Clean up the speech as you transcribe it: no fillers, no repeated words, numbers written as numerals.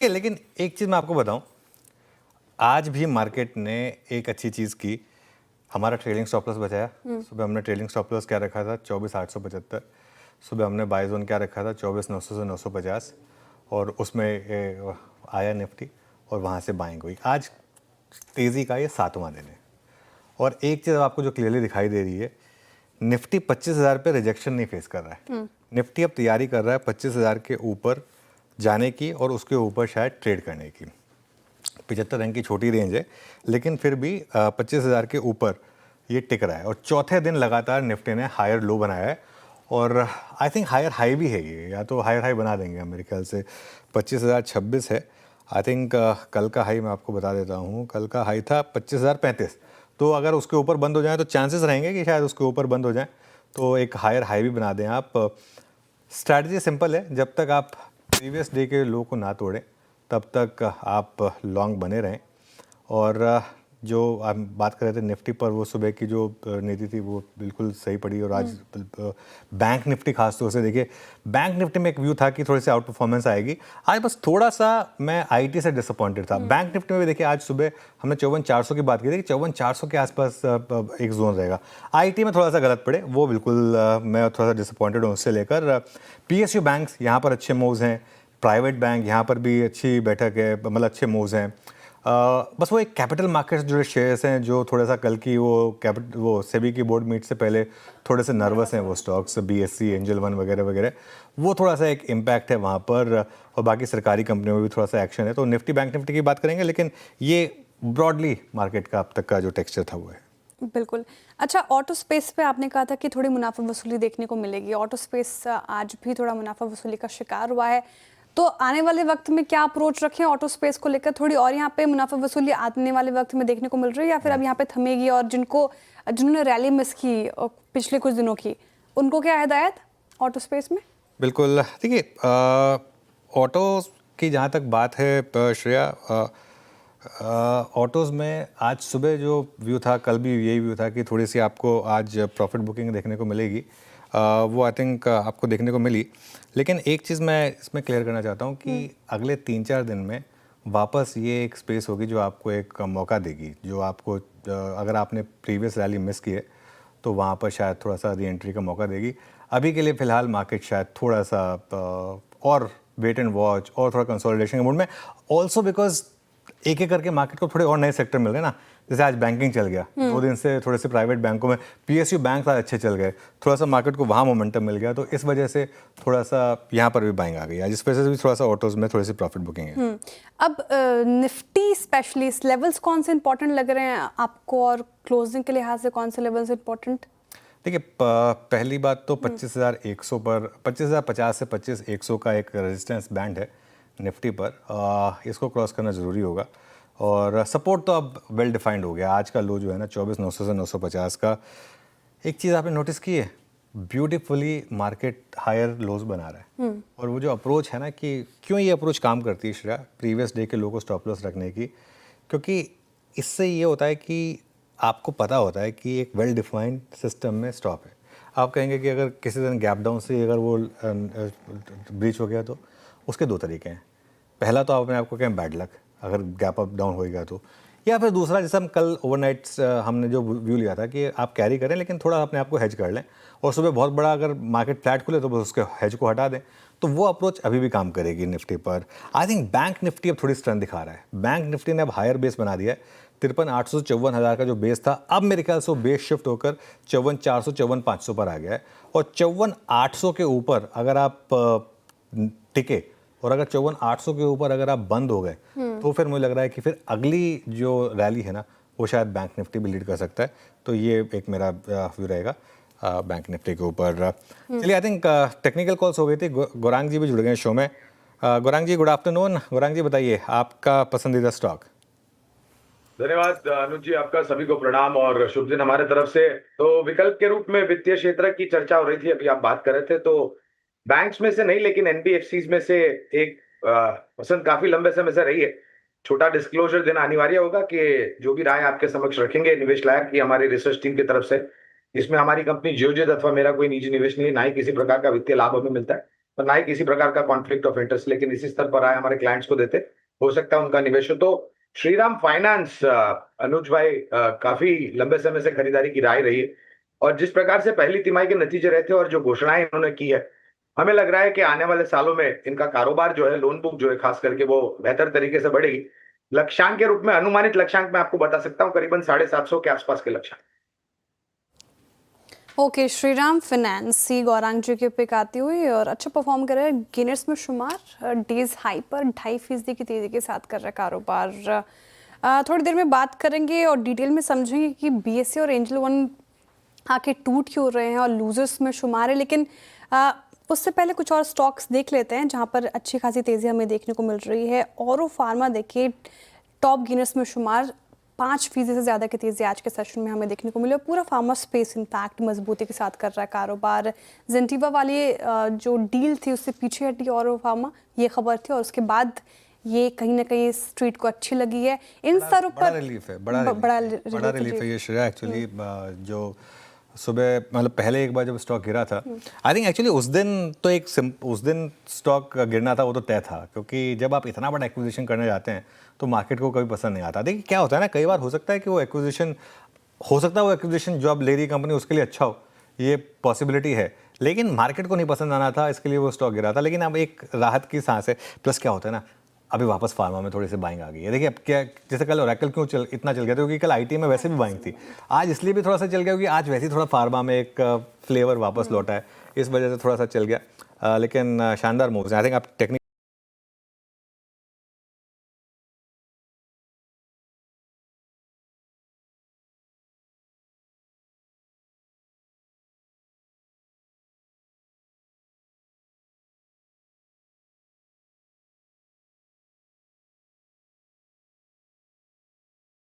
लेकिन एक चीज़ मैं आपको बताऊं, आज भी मार्केट ने एक अच्छी चीज़ की, हमारा ट्रेलिंग स्टॉप लॉस बचाया। सुबह हमने ट्रेलिंग स्टॉप लॉस क्या रखा था, 24,875। सुबह हमने बाय जोन क्या रखा था, 24,900 से 950, और उसमें आया निफ्टी और वहाँ से बाइंग हुई। आज तेज़ी का ये 7वां दिन है, और एक चीज़ आपको जो क्लियरली दिखाई दे रही है, निफ्टी 25,000 पे रिजेक्शन नहीं फेस कर रहा है। निफ्टी अब तैयारी कर रहा है 25,000 के ऊपर जाने की और उसके ऊपर शायद ट्रेड करने की। 75 रैंक की छोटी रेंज है, लेकिन फिर भी 25,000 के ऊपर ये टिक रहा है। और चौथे दिन लगातार निफ्टी ने हायर लो बनाया है, और आई थिंक हायर हाई भी है ये, या तो हायर हाई बना देंगे हम, मेरे ख्याल से 25,026 है। आई थिंक कल का हाई मैं आपको बता देता हूँ, कल का हाई था 25,035। तो अगर उसके ऊपर बंद हो जाए तो चांसेस रहेंगे कि शायद उसके ऊपर बंद हो जाए, तो एक हायर हाई भी बना दें आप। स्ट्रैटेजी सिंपल है, जब तक आप प्रीवियस डे के लो को ना तोड़ें तब तक आप लॉन्ग बने रहें। और जो आप बात कर रहे थे निफ्टी पर, वो सुबह की जो नीति थी वो बिल्कुल सही पड़ी। और आज बैंक निफ्टी खास तौर से देखिए, बैंक निफ्टी में एक व्यू था कि थोड़ी सी आउट परफॉर्मेंस आएगी। आज बस थोड़ा सा मैं आईटी से डिसअपॉइंटेड था। बैंक निफ्टी में भी देखिए, आज सुबह हमने 54,400 की बात की थी कि 54,400 के आसपास एक जोन रहेगा। आईटी में थोड़ा सा गलत पड़े, वो बिल्कुल मैं थोड़ा सा डिसअपॉइंटेड हूँ उससे लेकर। पीएसयू बैंक्स यहाँ पर अच्छे मूव्स हैं, प्राइवेट बैंक यहाँ पर भी अच्छी बैठक है, मतलब अच्छे मूव्स हैं। बस वो एक कैपिटल मार्केट्स जो शेयर्स हैं, जो थोड़ा सा कल की वो सेबी की बोर्ड मीट से पहले थोड़े से नर्वस हैं, वो स्टॉक्स बीएससी, एंजल वन वगैरह वगैरह, वो थोड़ा सा एक इम्पैक्ट है वहाँ पर। और बाकी सरकारी कंपनियों में भी थोड़ा सा एक्शन है। तो निफ्टी बैंक निफ्टी की बात करेंगे, लेकिन ये ब्रॉडली मार्केट का अब तक का जो टेक्सचर था वो है। बिल्कुल। अच्छा, ऑटो स्पेस पे आपने कहा था कि थोड़ी मुनाफा वसूली देखने को मिलेगी। ऑटो स्पेस आज भी थोड़ा मुनाफा वसूली का शिकार हुआ है, तो आने वाले वक्त में क्या अप्रोच रखें ऑटो स्पेस को लेकर? थोड़ी और यहाँ पे मुनाफा वसूली आने वाले वक्त में देखने को मिल रही है, या फिर अब यहाँ पे थमेगी? और जिन्होंने रैली मिस की पिछले कुछ दिनों की, उनको क्या हिदायत ऑटो स्पेस में? बिल्कुल, देखिए ऑटो की जहाँ तक बात है श्रेया, ऑटोज़ में आज सुबह जो व्यू था, कल भी यही व्यू था कि थोड़ी सी आपको आज प्रॉफिट बुकिंग देखने को मिलेगी। वो आई थिंक आपको देखने को मिली। लेकिन एक चीज़ मैं इसमें क्लियर करना चाहता हूँ कि अगले 3-4 दिन में वापस ये एक स्पेस होगी जो आपको एक मौका देगी, जो आपको अगर आपने प्रीवियस रैली मिस की है तो वहाँ पर शायद थोड़ा सा री एंट्री का मौका देगी। अभी के लिए फ़िलहाल मार्केट शायद थोड़ा सा और वेट एंड वॉच और थोड़ा कंसोलिडेशन के मूड में, ऑल्सो बिकॉज एक एक करके मार्केट को थोड़े और नए सेक्टर मिल गए ना। जैसे आज बैंकिंग चल गया, 2 दिन से थोड़े से प्राइवेट बैंकों में पीएसयू बैंक आज अच्छे चल गए, थोड़ा सा मार्केट को वहाँ मोमेंटम मिल गया, तो इस वजह से थोड़ा सा यहाँ पर भी बाइंग आ गई है। जिस वजह से भी थोड़ा सा ऑटोज में थोड़ी सी प्रॉफिट बुकिंग है। अब निफ्टी स्पेशली लेवल्स कौन से इंपॉर्टेंट लग रहे हैं आपको, और क्लोजिंग के लिहाज से कौन से लेवल्स इंपॉर्टेंट? देखिए, पहली बात तो 25,100 पर, 25,050 से 25,100 का एक रेजिस्टेंस बैंड है निफ्टी पर। इसको क्रॉस करना ज़रूरी होगा। और सपोर्ट तो अब वेल डिफाइंड हो गया। आज का लो जो है ना 24,900 से 950 का। एक चीज़ आपने नोटिस की है, ब्यूटीफुली मार्केट हायर लोज बना रहा है। और वो जो अप्रोच है ना, कि क्यों ये अप्रोच काम करती है श्रेया, प्रीवियस डे के लो को स्टॉप लॉस रखने की, क्योंकि इससे ये होता है कि आपको पता होता है कि एक वेल डिफाइंड सिस्टम में स्टॉप है। आप कहेंगे कि अगर किसी दिन गैप डाउन से अगर वो ब्रीच हो गया तो उसके 2 तरीके हैं। पहला तो आप अपने आपको कहें बैड लक, अगर गैप अप डाउन होएगा तो, या फिर दूसरा जैसे हम कल ओवरनाइट हमने जो व्यू लिया था कि आप कैरी करें लेकिन थोड़ा अपने आप को हेज कर लें, और सुबह बहुत बड़ा अगर मार्केट फ्लैट खुले तो बस उसके हेज को हटा दें। तो वो अप्रोच अभी भी काम करेगी निफ्टी पर। आई थिंक बैंक निफ्टी अब थोड़ी स्ट्रेंथ दिखा रहा है। बैंक निफ्टी ने अब हायर बेस बना दिया है। 53,800 से 54,000 का जो बेस था, अब मेरे ख्याल से वो बेस शिफ्ट होकर 54,400 54,500 पर आ गया है। और 54,800 के ऊपर अगर आप टिके, और अगर 54,800 के ऊपर अगर आप बंद हो गए, तो फिर मुझे लग रहा है कि फिर अगली जो रैली है ना, वो शायद बैंक निफ्टी भी लीड कर सकता है। तो ये एक मेरा व्यू रहेगा बैंक निफ्टी के ऊपर। चलिए, आई थिंक टेक्निकल कॉल्स हो गई थी। गौरांग जी भी जुड़ गए शो में। गौरांग जी, गुड आफ्टरनून। गौरांग जी बताइए आपका पसंदीदा स्टॉक। धन्यवाद अनुज जी, आपका सभी को प्रणाम और शुभ दिन हमारे तरफ से। तो विकल्प के रूप में वित्तीय क्षेत्र की चर्चा हो रही थी, अभी आप बात कर रहे थे, तो बैंक्स में से नहीं लेकिन एनबीएफसीज में से एक पसंद काफी लंबे समय से रही है। छोटा डिस्क्लोजर देना अनिवार्य होगा कि जो भी राय आपके समक्ष रखेंगे निवेश लायक की हमारी रिसर्च टीम की तरफ से। इसमें हमारी कंपनी जियोजेट अथवा मेरा कोई निजी निवेश नहीं है, ना ही किसी प्रकार का वित्तीय लाभ हमें मिलता है। तो ना ही किसी प्रकार का कॉन्फ्लिक्ट ऑफ इंटरेस्ट, लेकिन इसी स्तर पर आए हमारे क्लाइंट्स को देते, हो सकता है उनका निवेश हो। तो श्रीराम फाइनेंस अनुज भाई काफी लंबे समय से खरीदारी की राय रही है, और जिस प्रकार से पहली तिमाही के नतीजे रहे थे और जो घोषणाएं इन्होंने की है, हमें लग रहा है कि आने वाले सालों में इनका कारोबार जो है, लोन बुक जो है खास करके, वो बेहतर तरीके से बढ़ेगी। लक्ष्यांक के रूप में, अनुमानित लक्ष्यांक मैं आपको बता सकता हूं, करीबन 750 के आसपास के लक्ष्यांक। ओके, श्रीराम फाइनेंस ही गौरांग जी के पिक आती हुई और अच्छा परफॉर्म कर रहा है, गिनेस में शुमार, डेज हाई पर 2.5% की तेजी के साथ कर रहा है कारोबार। थोड़ी देर में बात करेंगे और डिटेल में समझेंगे कि बीएसई और एंजल वन आके टूट क्यों रहे हैं और लूजर्स में शुमार है। लेकिन उससे पहले कुछ और स्टॉक्स देख लेते हैं जहां पर अच्छी खासी तेज़ी हमें देखने को मिल रही है। औरो फार्मा देखिए टॉप गिनर्स में शुमार, 5% से ज़्यादा की तेज़ी आज के सेशन में हमें देखने को मिली। पूरा फार्मा स्पेस इनफैक्ट मजबूती के साथ कर रहा है कारोबार। जेंटिवा वाली जो डील थी उससे पीछे हटी औरो फार्मा, ये खबर थी, और उसके बाद ये कहीं ना कहीं स्ट्रीट को अच्छी लगी है। इन स्तरों पर बड़ा रिलीफ है, बड़ा रिलीफ है ये श्रेया एक्चुअली। जो सुबह मतलब पहले एक बार जब स्टॉक गिरा था, आई थिंक एक्चुअली उस दिन स्टॉक गिरना था वो तो तय था, क्योंकि जब आप इतना बड़ा एक्विजिशन करने जाते हैं तो मार्केट को कभी पसंद नहीं आता। देखिए क्या होता है ना, कई बार हो सकता है कि वो एक्विजिशन जो आप ले रही कंपनी उसके लिए अच्छा हो, ये पॉसिबिलिटी है, लेकिन मार्केट को नहीं पसंद आना था, इसके लिए वो स्टॉक गिरा था। लेकिन अब एक राहत की सांस है। प्लस क्या होता है ना, अभी वापस फार्मा में थोड़ी सी बाइंग आ गई है। देखिए अब क्या, जैसे कल ओरेकल क्यों इतना चल गया था, क्योंकि कल आईटी में वैसे भी बाइंग थी, आज इसलिए भी थोड़ा सा चल गया क्योंकि आज वैसे ही थोड़ा फार्मा में एक फ्लेवर वापस लौटा है, इस वजह से थोड़ा सा चल गया। लेकिन शानदार मूव्स हैं। आई थिंक आप टेक्निक